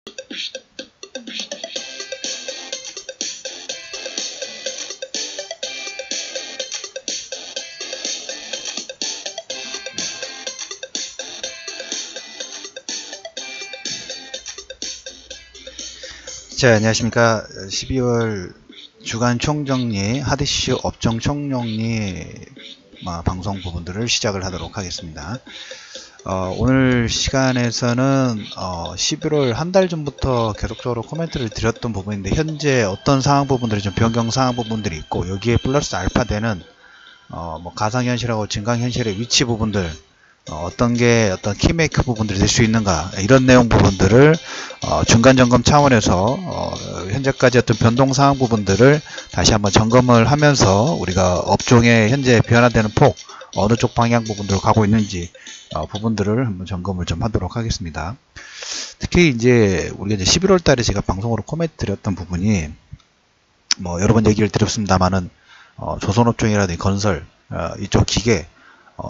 자, 안녕하십니까. 12월 주간 총정리, 하드이슈 업종 총정리 방송 부분들을 시작을 하도록 하겠습니다. 오늘 시간에서는 11월 한 달 전부터 계속적으로 코멘트를 드렸던 부분인데, 현재 어떤 상황 부분들이 좀 변경 상황 부분들이 있고, 여기에 플러스 알파 되는 가상현실하고 증강현실의 위치 부분들, 어떤 게 어떤 키메이크 부분들이 될 수 있는가, 이런 내용 부분들을 중간 점검 차원에서 현재까지 어떤 변동 사항 부분들을 다시 한번 점검을 하면서 우리가 업종의 현재 변화되는 폭, 어느 쪽 방향 부분들로 가고 있는지 부분들을 한번 점검을 좀 하도록 하겠습니다. 특히 이제 우리가 이제 11월 달에 제가 방송으로 코멘트 드렸던 부분이 여러 번 얘기를 드렸습니다만은 조선업종이라든지 건설 이쪽 기계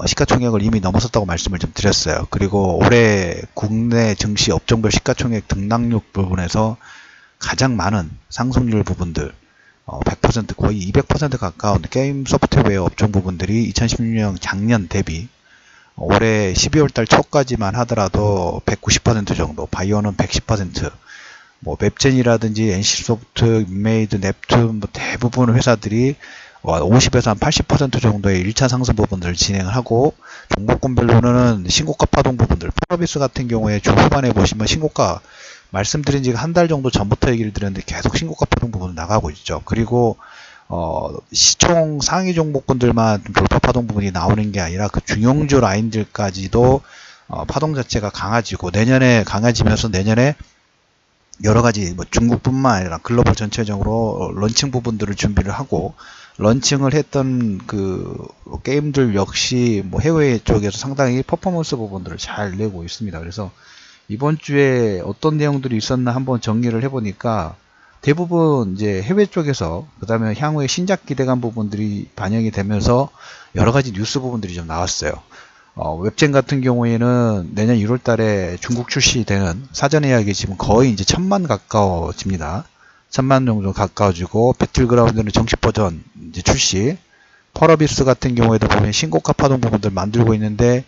시가총액을 이미 넘어섰다고 말씀을 좀 드렸어요. 그리고 올해 국내 증시 업종별 시가총액 등락률 부분에서 가장 많은 상승률 부분들 100% 거의 200% 가까운 게임 소프트웨어 업종 부분들이 2016년 작년 대비 올해 12월달 초까지만 하더라도 190% 정도, 바이오는 110%, 웹젠이라든지 NC소프트, 윈메이드, 넵툰 대부분 회사들이 50에서 한 80% 정도의 1차 상승 부분들을 진행을 하고, 종목군별로는 신고가 파동 부분들, 프로비스 같은 경우에 주 후반에 보시면 신고가 말씀드린 지가 한 달 정도 전부터 얘기를 드렸는데 계속 신고가 파동 부분은 나가고 있죠. 그리고 시총 상위 종목군들만 돌파 파동 부분이 나오는 게 아니라 그 중용주 라인들까지도 파동 자체가 강해지고, 내년에 강해지면서 내년에 여러 가지 중국뿐만 아니라 글로벌 전체적으로 런칭 부분들을 준비를 하고, 런칭을 했던 그 게임들 역시 해외 쪽에서 상당히 퍼포먼스 부분들을 잘 내고 있습니다. 그래서 이번 주에 어떤 내용들이 있었나 한번 정리를 해보니까 대부분 이제 해외 쪽에서, 그 다음에 향후에 신작 기대감 부분들이 반영이 되면서 여러 가지 뉴스 부분들이 좀 나왔어요. 웹젠 같은 경우에는 내년 1월 달에 중국 출시되는 사전 예약이 지금 거의 이제 1000만 가까워집니다. 1000만 정도 가까워지고, 배틀그라운드는 정식 버전 이제 출시, 펄어비스 같은 경우에도 보면 신고가 파동 부분들 만들고 있는데,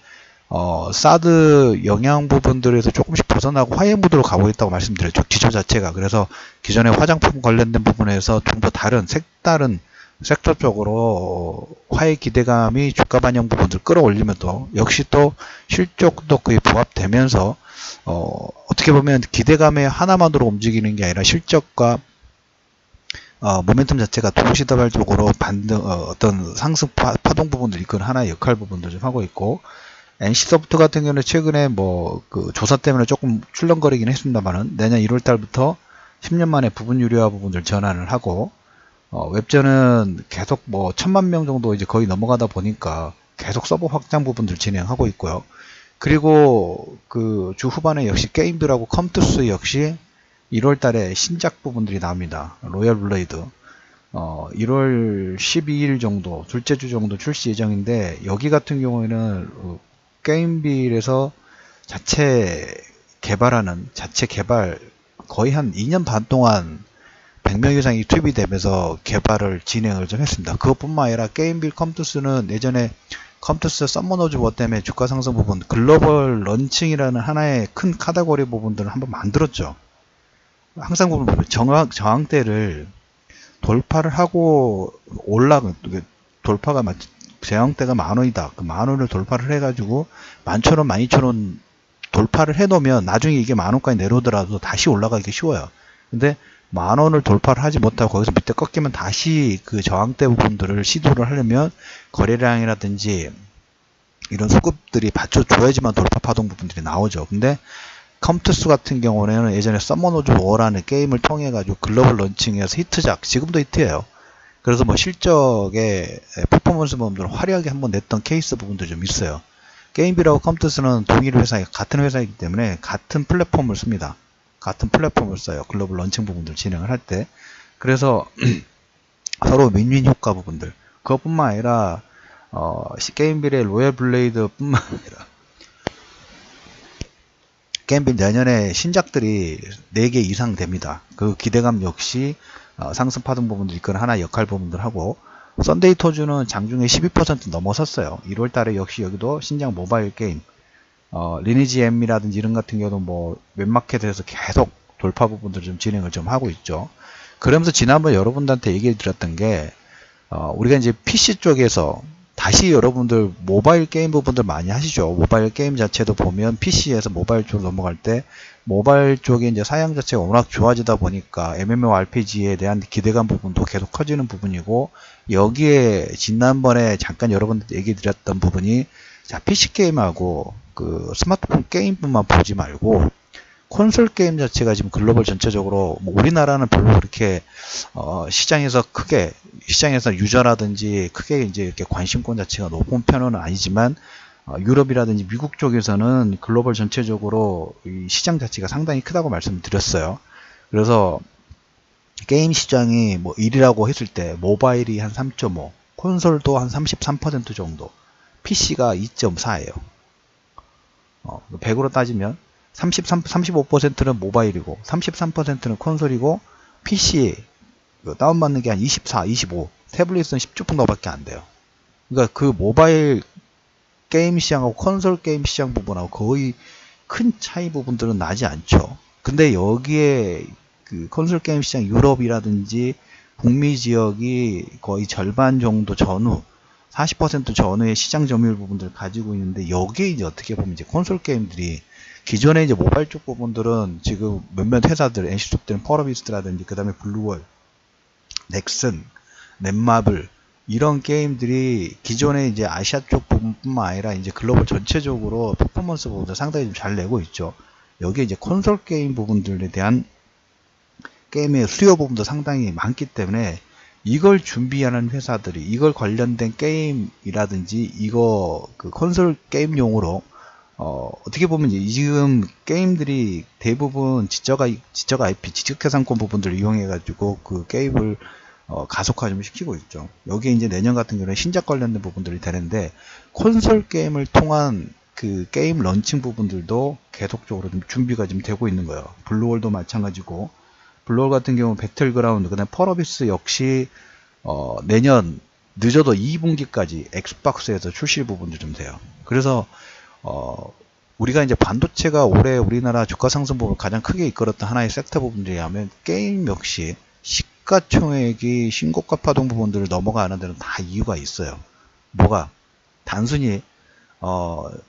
사드 영향 부분들에서 조금씩 벗어나고 화해 모드로 가고 있다고 말씀드렸죠. 기조 자체가. 그래서 기존의 화장품 관련된 부분에서 좀 더 다른, 색다른 섹터 쪽으로 화해 기대감이 주가 반영 부분들 끌어올리면서 역시 또 실적도 거의 부합되면서 어떻게 보면 기대감의 하나만으로 움직이는 게 아니라 실적과 모멘텀 자체가 동시다발적으로 어떤 상승 파동 부분들 이끄는 하나의 역할 부분들 좀 하고 있고, NC소프트 같은 경우는 최근에 그 조사 때문에 조금 출렁거리긴 했습니다만은 내년 1월 달부터 10년 만에 부분 유료화 부분들 전환을 하고, 웹전은 계속 1000만 명 정도 이제 거의 넘어가다 보니까 계속 서버 확장 부분들 진행하고 있고요. 그리고 그 주 후반에 역시 게임들하고 컴투스 역시 1월 달에 신작 부분들이 나옵니다. 로얄 블레이드 1월 12일 정도, 둘째 주 정도 출시 예정인데, 여기 같은 경우에는 게임빌에서 자체 개발 거의 한 2년 반 동안 100명 이상이 투입이 되면서 개발을 진행을 좀 했습니다. 그것뿐만 아니라 게임빌 컴투스는 예전에 컴투스 썸머노즈 워 때문에 주가 상승 부분, 글로벌 런칭이라는 하나의 큰 카테고리 부분들을 한번 만들었죠. 항상 보면 저항대를 돌파를 하고 돌파가 저항대가 10,000원이다. 그 10,000원을 돌파를 해가지고 11,000원, 12,000원 돌파를 해놓으면 나중에 이게 10,000원까지 내려오더라도 다시 올라가기 쉬워요. 근데 10,000원을 돌파를 하지 못하고 거기서 밑에 꺾이면 다시 그 저항대 부분들을 시도를 하려면 거래량이라든지 이런 수급들이 받쳐줘야지만 돌파 파동 부분들이 나오죠. 근데 컴투스 같은 경우는 예전에 서머노즈 워라는 게임을 통해 가지고 글로벌 런칭해서 히트작, 지금도 히트예요. 그래서 실적의 퍼포먼스 부분들을 화려하게 한번 냈던 케이스 부분도 좀 있어요. 게임빌하고 컴투스는 동일 같은 회사이기 때문에 같은 플랫폼을 씁니다. 같은 플랫폼을 써요. 글로벌 런칭 부분들 진행을 할 때. 그래서 서로 윈윈 효과 부분들. 그것뿐만 아니라 게임빌의 로얄 블레이드 뿐만 아니라 게임빌 내년에 신작들이 4개 이상 됩니다. 그 기대감 역시 상승파동 부분도 있거나 하나 역할 부분들 하고, 썬데이 토즈는 장중에 12% 넘어섰어요. 1월달에 역시 여기도 신작 모바일 게임, 리니지 M이라든지 이런 같은 경우도 뭐 웹마켓에서 계속 돌파 부분들 좀 진행을 좀 하고 있죠. 그러면서 지난번 여러분들한테 얘기해 드렸던 게, 우리가 이제 PC 쪽에서 다시 여러분들 모바일 게임 부분들 많이 하시죠. 모바일 게임 자체도 보면 PC에서 모바일 쪽으로 넘어갈 때 모바일 쪽에 이제 사양 자체가 워낙 좋아지다 보니까 MMORPG에 대한 기대감 부분도 계속 커지는 부분이고, 여기에 지난번에 잠깐 여러분들 얘기 드렸던 부분이, 자, PC 게임하고 그 스마트폰 게임뿐만 보지 말고 콘솔 게임 자체가 지금 글로벌 전체적으로, 뭐 우리나라는 별로 그렇게 시장에서 유저라든지 크게 이제 이렇게 관심권 자체가 높은 편은 아니지만, 유럽이라든지 미국 쪽에서는 글로벌 전체적으로 이 시장 자체가 상당히 크다고 말씀드렸어요. 그래서 게임 시장이 뭐 1이라고 했을 때 모바일이 한 3.5, 콘솔도 한 33% 정도, PC가 2.4예요. 100으로 따지면 35%는 모바일이고 33%는 콘솔이고, PC 다운받는 게 한 24, 25, 태블릿은 10주 정도밖에 안 돼요. 그러니까 그 모바일 게임 시장하고 콘솔 게임 시장 부분하고 거의 큰 차이 부분들은 나지 않죠. 근데 여기에 그 콘솔 게임 시장 유럽이라든지 북미 지역이 거의 절반 정도 전후, 40% 전후의 시장 점유율 부분들을 가지고 있는데, 여기에 이제 어떻게 보면 이제 콘솔 게임들이, 기존에 이제 모바일 쪽 부분들은 지금 몇몇 회사들, NC소프트는 펄어비스트라든지, 그 다음에 블루월, 넥슨, 넷마블, 이런 게임들이 기존에 이제 아시아 쪽 부분뿐만 아니라 이제 글로벌 전체적으로 퍼포먼스 부분도 상당히 좀 잘 내고 있죠. 여기에 이제 콘솔 게임 부분들에 대한 게임의 수요 부분도 상당히 많기 때문에, 이걸 준비하는 회사들이 이걸 관련된 게임이라든지 이거 그 콘솔 게임용으로 어떻게 보면 지금 게임들이 대부분 지적 IP, 지적재산권 부분들을 이용해 가지고 그 게임을 가속화 좀 시키고 있죠. 여기에 이제 내년 같은 경우는 신작 관련된 부분들이 되는데, 콘솔 게임을 통한 그 게임 런칭 부분들도 계속적으로 좀 준비가 좀 되고 있는 거예요. 블루월도 마찬가지고, 블루월 같은 경우 배틀그라운드, 그다음에 펄어비스 역시 내년 늦어도 2분기까지 엑스박스에서 출시 부분도 좀 돼요. 그래서 우리가 이제 반도체가 올해 우리나라 주가 상승 부분을 가장 크게 이끌었던 하나의 섹터 부분들이라면, 게임 역시 시가총액이 신고가 파동 부분들을 넘어가는 데는 다 이유가 있어요. 뭐가? 단순히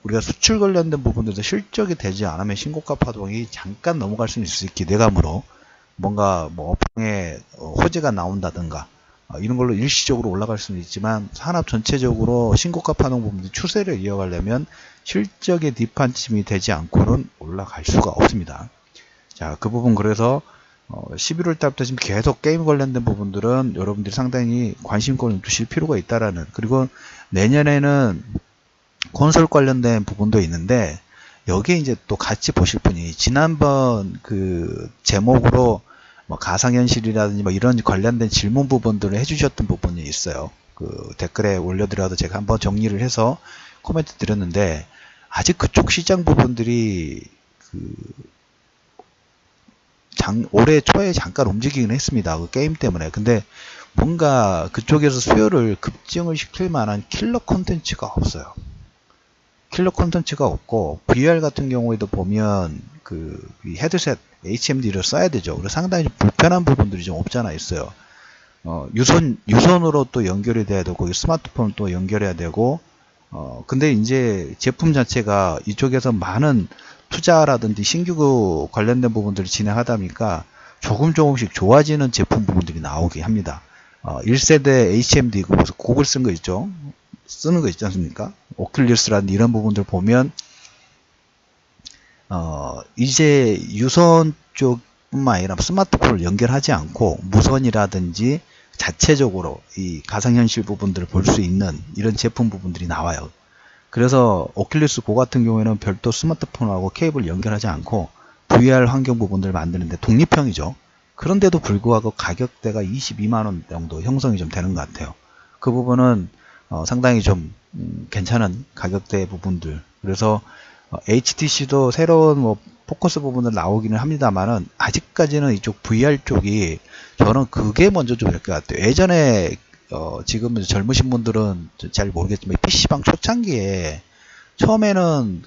우리가 수출 관련된 부분들도 실적이 되지 않으면 신고가 파동이 잠깐 넘어갈 수 있을 기대감으로 뭔가 뭐 업황에 호재가 나온다든가 이런 걸로 일시적으로 올라갈 수는 있지만, 산업 전체적으로 신고가 파동 부분들 추세를 이어가려면 실적의 뒷받침이 되지 않고는 올라갈 수가 없습니다. 자, 그 부분 그래서 11월 달부터 지금 계속 게임 관련된 부분들은 여러분들이 상당히 관심권을 두실 필요가 있다라는, 그리고 내년에는 콘솔 관련된 부분도 있는데, 여기에 이제 또 같이 보실 분이, 지난번 그 제목으로 뭐 가상현실이라든지 뭐 이런 관련된 질문 부분들을 해주셨던 부분이 있어요. 그 댓글에 올려드려도 제가 한번 정리를 해서 코멘트 드렸는데, 아직 그쪽 시장 부분들이 올해 초에 잠깐 움직이긴 했습니다. 그 게임 때문에. 근데 뭔가 그쪽에서 수요를 급증을 시킬 만한 킬러 콘텐츠가 없어요. 킬러 콘텐츠가 없고, VR 같은 경우에도 보면 그 헤드셋 HMD를 써야 되죠. 그래서 상당히 불편한 부분들이 좀 없잖아 있어요. 유선으로 또 연결이 돼야 되고, 스마트폰 또 연결해야 되고, 근데 이제 제품 자체가 이쪽에서 많은 투자라든지 신규 관련된 부분들을 진행하다 보니까 조금씩 좋아지는 제품 부분들이 나오게 합니다. 1세대 HMD, 고글 쓴 거 있죠? 쓰는 거 있지 않습니까? 오큘리스라든지 이런 부분들 보면 이제 유선 쪽뿐만 아니라 스마트폰을 연결하지 않고 무선이라든지 자체적으로 이 가상현실 부분들을 볼 수 있는 이런 제품 부분들이 나와요. 그래서 오큘리스 고 같은 경우에는 별도 스마트폰하고 케이블 연결하지 않고 VR 환경 부분들을 만드는데 독립형이죠. 그런데도 불구하고 가격대가 22만원 정도 형성이 좀 되는 것 같아요. 그 부분은 상당히 좀 괜찮은 가격대 부분들. 그래서 HTC도 새로운 뭐 포커스 부분을 나오기는 합니다만은 아직까지는 이쪽 VR 쪽이 저는 그게 먼저 좀 될 것 같아요. 예전에 지금 젊으신 분들은 잘 모르겠지만 PC방 초창기에 처음에는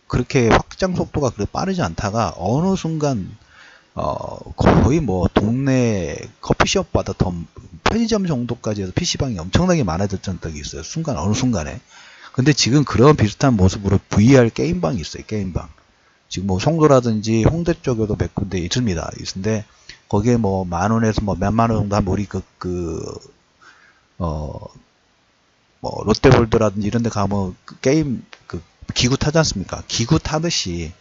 그렇게 확장 속도가 그렇게 빠르지 않다가 어느 순간 거의 뭐 동네 커피숍보다 더 편의점 정도까지 해서 PC방이 엄청나게 많아졌던 적이 있어요. 어느 순간에. 근데 지금 그런 비슷한 모습으로 VR 게임방이 있어요. 게임방. 지금 뭐 송도라든지 홍대 쪽에도 몇 군데 있습니다. 있는데 거기에 뭐 만원에서 뭐 몇만 원 정도 하면 우리 뭐 롯데월드라든지 이런 데 가면 게임 기구 타지 않습니까? 기구 타듯이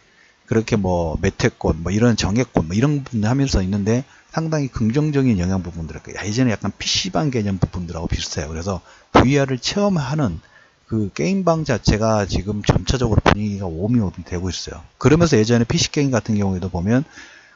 그렇게 뭐 매태권 뭐 이런 정액권 뭐 이런 부분 하면서 있는데 상당히 긍정적인 영향 부분들, 예전에 약간 PC방 개념 부분들하고 비슷해요. 그래서 VR을 체험하는 그 게임방 자체가 지금 점차적으로 분위기가 오미오미 되고 있어요. 그러면서 예전에 PC게임 같은 경우에도 보면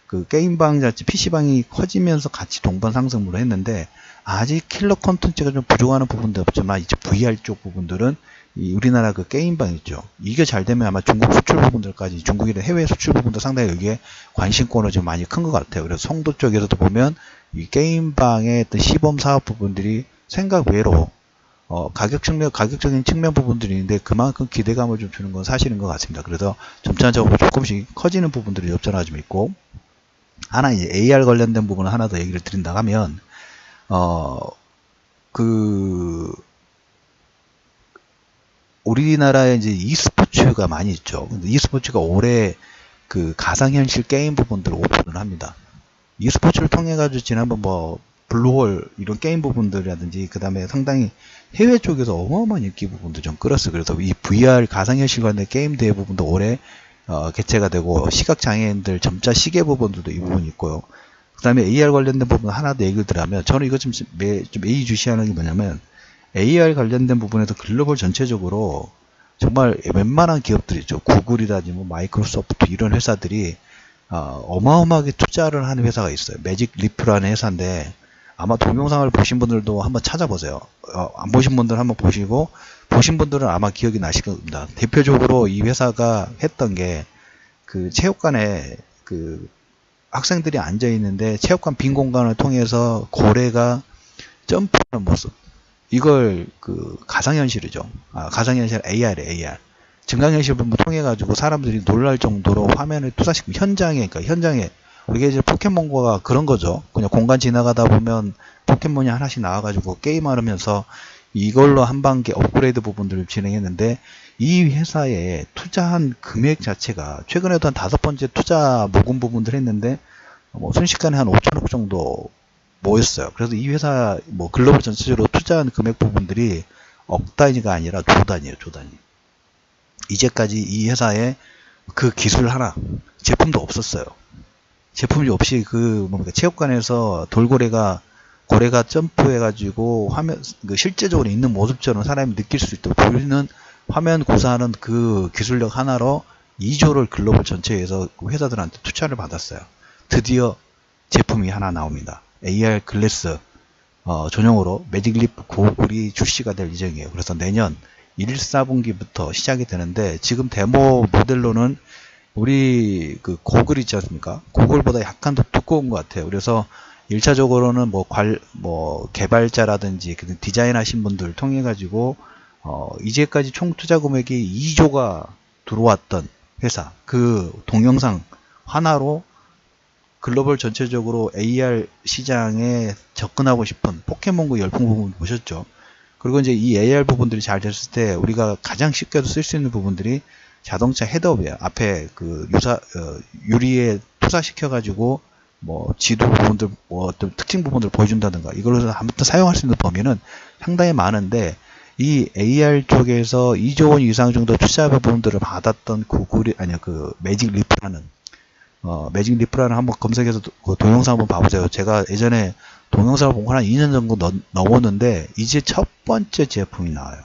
그 게임방 자체 PC방이 커지면서 같이 동반 상승으로 했는데 아직 킬러 콘텐츠가 좀 부족하는 부분도 없지만 이제 VR 쪽 부분들은 이 우리나라 그 게임방 있죠. 이게 잘 되면 아마 중국 수출 부분들까지 중국이나 해외 수출 부분도 상당히 여기에 관심권은 좀 많이 큰 것 같아요. 그래서 송도 쪽에서도 보면 이 게임방의 어떤 시범 사업 부분들이 생각 외로 가격적인 측면 부분들이 있는데 그만큼 기대감을 좀 주는 건 사실인 것 같습니다. 그래서 점차적으로 조금씩 커지는 부분들이 없잖아 좀 있고, 하나 이제 AR 관련된 부분을 하나 더 얘기를 드린다 하면 우리나라에 이제 e스포츠가 많이 있죠. 근데 e스포츠가 올해 그 가상현실 게임 부분들을 오픈을 합니다. e스포츠를 통해 가지고 지난번 뭐 블루홀 이런 게임 부분들이라든지 그 다음에 상당히 해외 쪽에서 어마어마한 인기 부분도 좀 끌었어요. 그래서 이 VR 가상현실 관련 게임 대회 부분도 올해 개최가 되고, 시각장애인들 점자 시계 부분들도 이 부분이 있고요. 그 다음에 AR 관련된 부분 하나 더 얘기를 드리면, 저는 이거 좀 예의주시하는 게 뭐냐면, AR 관련된 부분에서 글로벌 전체적으로 정말 웬만한 기업들이 있죠. 구글이라든지 뭐 마이크로소프트 이런 회사들이 어마어마하게 투자를 하는 회사가 있어요. 매직 리프라는 회사인데 아마 동영상을 보신 분들도 한번 찾아보세요. 안 보신 분들 한번 보시고, 보신 분들은 아마 기억이 나실 겁니다. 대표적으로 이 회사가 했던 게 그 체육관에 그 학생들이 앉아 있는데 체육관 빈 공간을 통해서 고래가 점프하는 모습, 이걸 가상현실이죠. 가상현실 AR. 증강현실 부분 통해 가지고 사람들이 놀랄 정도로 화면을 투사시키고 현장에 우리가 이제 포켓몬고가 그런 거죠. 그냥 공간 지나가다 보면 포켓몬이 하나씩 나와가지고 게임하면서 이걸로 한반기 업그레이드 부분들을 진행했는데, 이 회사에 투자한 금액 자체가 최근에도 한 5번째 투자 모금 부분들 했는데 뭐 순식간에 한 5천억 정도 모였어요. 그래서 이 회사 뭐 글로벌 전체적으로 투자한 금액 부분들이 억 단위가 아니라 조 단위예요. 조 단위. 이제까지 이 회사에 그 기술 하나, 제품도 없었어요. 제품이 없이 체육관에서 고래가 점프해가지고 실제적으로 있는 모습처럼 사람이 느낄 수 있도록 보이는 화면 구사하는 그 기술력 하나로 2조를 글로벌 전체에서 회사들한테 투자를 받았어요. 드디어 제품이 하나 나옵니다. AR 글래스 전용으로 매직립 고글이 출시가 될 예정이에요. 그래서 내년 1, 4분기부터 시작이 되는데, 지금 데모 모델로는 우리 그 고글 있지 않습니까? 고글보다 약간 더 두꺼운 것 같아요. 그래서 1차적으로는 뭐 개발자라든지 디자인 하신 분들 통해 가지고 이제까지 총 투자 금액이 2조가 들어왔던 회사, 그 동영상 하나로 글로벌 전체적으로 AR 시장에 접근하고 싶은 포켓몬고 열풍 부분 보셨죠? 그리고 이제 이 AR 부분들이 잘 됐을 때 우리가 가장 쉽게도 쓸 수 있는 부분들이 자동차 헤드업이에요. 앞에 유리에 투사시켜 가지고 뭐 지도 부분들, 뭐 어떤 특징 부분들을 보여준다든가, 이걸로 아무튼 사용할 수 있는 범위는 상당히 많은데, 이 AR 쪽에서 2조 원 이상 정도 투자 부분들을 받았던 매직 리프라는 한번 검색해서 그 동영상 한번 봐보세요. 제가 예전에 동영상을 본 건 한 2년 정도 넘었는데 이제 첫 번째 제품이 나와요.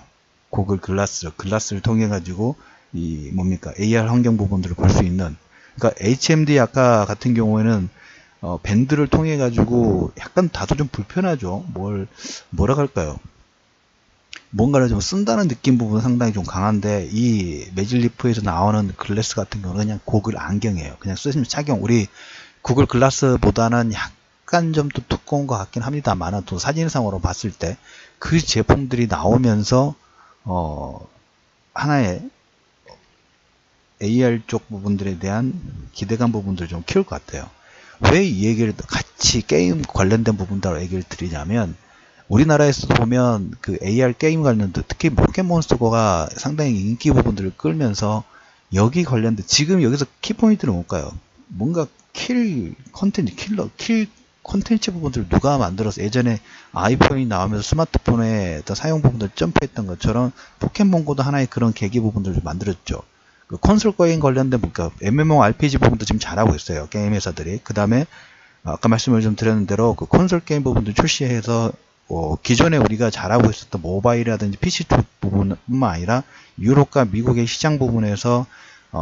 고글 글라스를 통해 가지고 AR 환경 부분들을 볼 수 있는, 그러니까 HMD 아까 같은 경우에는 밴드를 통해 가지고 약간 다소 좀 불편하죠. 뭐라 할까요? 뭔가를 좀 쓴다는 느낌 부분은 상당히 좀 강한데, 이 매질리프에서 나오는 글래스 같은 경우는 그냥 고글 안경이에요. 그냥 쓰시면 착용. 우리 구글 글라스보다는 약간 좀 더 두꺼운 것 같긴 합니다만, 또 사진상으로 봤을 때 그 제품들이 나오면서 하나의 AR 쪽 부분들에 대한 기대감 부분들을 좀 키울 것 같아요. 왜 이 얘기를 같이 게임 관련된 부분들로 얘기를 드리냐면, 우리나라에서 보면 그 AR 게임 관련된, 특히 포켓몬스터가 상당히 인기 부분들을 끌면서 여기 관련된, 지금 여기서 키포인트는 뭘까요? 뭔가 킬 콘텐츠 부분들을 누가 만들어서, 예전에 아이폰이 나오면서 스마트폰에 사용 부분들 점프했던 것처럼 포켓몬고도 하나의 그런 계기 부분들을 만들었죠. 그 콘솔 게임 관련된, 그러니까 MMORPG 부분도 지금 잘하고 있어요, 게임 회사들이. 그 다음에 아까 말씀을 좀 드렸는 대로 그 콘솔 게임 부분도 출시해서 기존에 우리가 잘하고 있었던 모바일이라든지 PC 쪽 부분뿐만 아니라 유럽과 미국의 시장 부분에서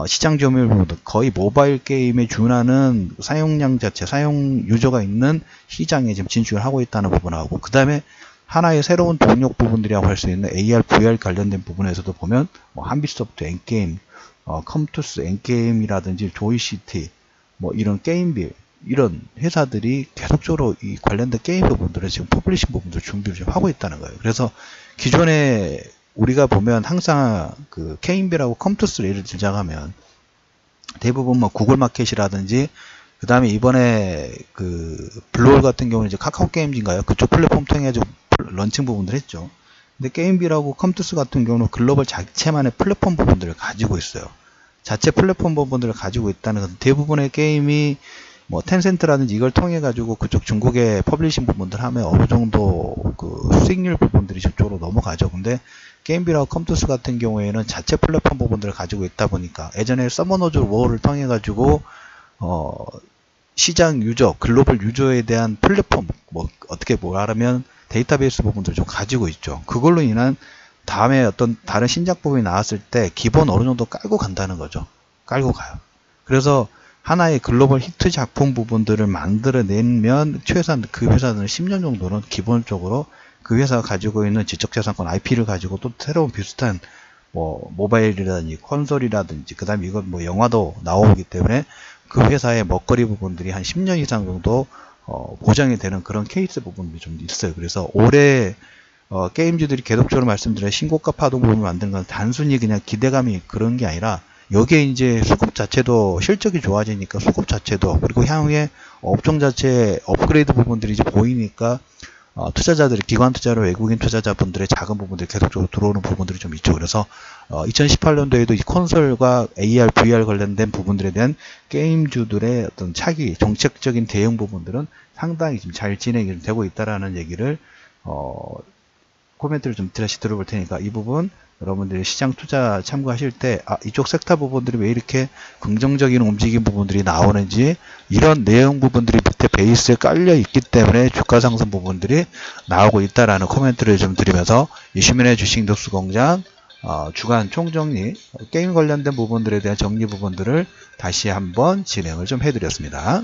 시장 점유율 부분도 거의 모바일 게임에 준하는 사용량 자체, 사용 유저가 있는 시장에 지금 진출을 하고 있다는 부분하고, 그 다음에 하나의 새로운 동력 부분들이라고 할 수 있는 AR, VR 관련된 부분에서도 보면 한빛소프트, 엔게임, 컴투스, 엔게임이라든지 조이시티, 이런 게임빌, 이런 회사들이 계속적으로 이 관련된 게임 부분들을 지금 퍼블리싱 부분들 준비를 좀 하고 있다는 거예요. 그래서 기존에 우리가 보면 항상 그 케인빌하고 컴투스를 예를 들자면 대부분 구글 마켓이라든지, 그 다음에 이번에 그 블루홀 같은 경우는 이제 카카오 게임즈인가요? 그쪽 플랫폼 통해 가지고 런칭 부분들 했죠. 근데 게임빌하고 컴투스 같은 경우는 글로벌 자체만의 플랫폼 부분들을 가지고 있어요. 자체 플랫폼 부분들을 가지고 있다는 것은 대부분의 게임이 텐센트라든지 이걸 통해 가지고 그쪽 중국의 퍼블리싱 부분들 하면 어느 정도 그 수익률 부분들이 저쪽으로 넘어가죠. 근데 게임빌하고 컴투스 같은 경우에는 자체 플랫폼 부분들을 가지고 있다 보니까, 예전에 서머너즈 워를 통해 가지고 시장 유저, 글로벌 유저에 대한 플랫폼, 어떻게 말하면 데이터베이스 부분들을 좀 가지고 있죠. 그걸로 인한 다음에 어떤 다른 신작 부분이 나왔을 때 기본 어느 정도 깔고 간다는 거죠. 깔고 가요. 그래서 하나의 글로벌 히트 작품 부분들을 만들어내면 최소한 그 회사는 10년 정도는 기본적으로 그 회사가 가지고 있는 지적재산권 IP를 가지고 또 새로운 비슷한 모바일이라든지 콘솔이라든지, 그 다음에 이건 영화도 나오기 때문에 그 회사의 먹거리 부분들이 한 10년 이상 정도 보장이 되는 그런 케이스 부분들이 좀 있어요. 그래서 올해 게임주들이 계속적으로 말씀드린 신고가 파동 부분을 만드는 건 단순히 그냥 기대감이 그런 게 아니라, 여기에 이제 수급 자체도 실적이 좋아지니까 수급 자체도, 그리고 향후에 업종 자체 업그레이드 부분들이 이제 보이니까 투자자들이, 기관 투자로 외국인 투자자분들의 작은 부분들이 계속적으로 들어오는 부분들이 좀 있죠. 그래서 2018년도에도 이 콘솔과 AR, VR 관련된 부분들에 대한 게임주들의 어떤 차기, 정책적인 대응 부분들은 상당히 지금 잘 진행이 되고 있다라는 얘기를 코멘트를 좀 다시 들어볼 테니까, 이 부분 여러분들이 시장 투자 참고하실 때 이쪽 섹터 부분들이 왜 이렇게 긍정적인 움직임 부분들이 나오는지, 이런 내용 부분들이 밑에 베이스에 깔려 있기 때문에 주가 상승 부분들이 나오고 있다라는 코멘트를 좀 드리면서, 이슈민의 주식 독수 공장 주간 총정리, 게임 관련된 부분들에 대한 정리 부분들을 다시 한번 진행을 좀 해드렸습니다.